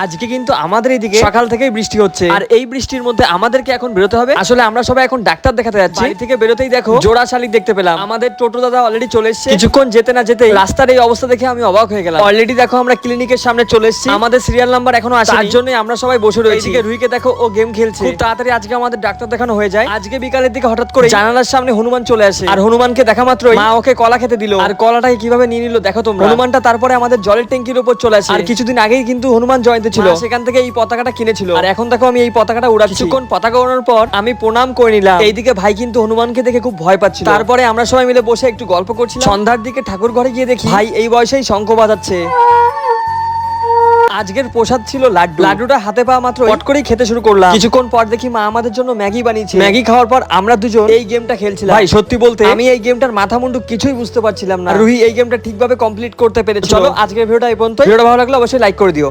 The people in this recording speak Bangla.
আজকে কিন্তু আমাদের এইদিকে সকাল থেকেই বৃষ্টি হচ্ছে, আর এই বৃষ্টির মধ্যে আমাদেরকে এখন বেরোতে হবে। আসলে আমরা সবাই এখন ডাক্তার দেখাতে যাচ্ছি। বাড়ি থেকে বেরোতেই দেখো জোড়া শালিক দেখতে পেলাম। আমাদের টোটো দাদা অলরেডি চলে এসেছে। কিছুক্ষণ যেতে না যেতে রাস্তার এই অবস্থা দেখে আমি অবাক হয়ে গেলাম। অলরেডি দেখো আমরা ক্লিনিকের সামনে চলে এসেছি, আমাদের সিরিয়াল নাম্বার এখনো আসেনি, তার জন্য আমরা সবাই বসে রয়েছি। এইদিকে রুহিকে দেখো, ও গেম খেলছে। খুব তাড়াতাড়ি আজকে আমাদের ডাক্তার দেখানো হয়ে যায়। আজকে বিকালের দিকে হঠাৎ করে জানালার সামনে হনুমান চলে আসে, আর হনুমানকে দেখা মাত্রই মা ওকে কলা খেতে দিল। আর কলাটাকে কিভাবে নিয়ে নিল দেখো তোমরা। হনুমানটা তারপরে আমাদের জলের ট্যাঙ্কির উপর চলে আসে। আর কিছুদিন আগেই কিন্তু হনুমান জয়ন্তী ছিল, সেখান থেকে এই পতাকাটা কিনেছিল। আর এখন দেখো আমি এই পতাকাটা উড়াচ্ছি। কিছুক্ষণ পতাকা ওড়ানোর পর আমি প্রণাম করে নিলাম। এইদিকে ভাই কিন্তু হনুমানকে দেখে খুব ভয় পাচ্ছিল। তারপরে আমরা সবাই মিলে বসে একটু গল্প করছিলাম। সন্ধ্যার দিকে ঠাকুর ঘরে গিয়ে দেখি ভাই এই বয়সেই শঙ্খ বাজাচ্ছে। আজকের প্রসাদ ছিল লাড্ডু। লাড্ডুটা হাতে পাওয়া মাত্র পট করেই খেতে শুরু করলাম। কিছুক্ষণ পর দেখি মা আমাদের জন্য ম্যাগি বানিয়েছে। ম্যাগি খাওয়ার পর আমরা দুজন এই গেমটা খেলছিলাম। ভাই সত্যি বলতে আমি এই গেমটার মাথা মুন্ডু কিছুই বুঝতে পারছিলাম না। রুহি এই গেমটা ঠিকভাবে কমপ্লিট করতে পেরেছে। চলো আজকের ভিডিওটা এই পর্যন্ত। ভিডিওটা ভালো লাগলে অবশ্যই লাইক করে দিও।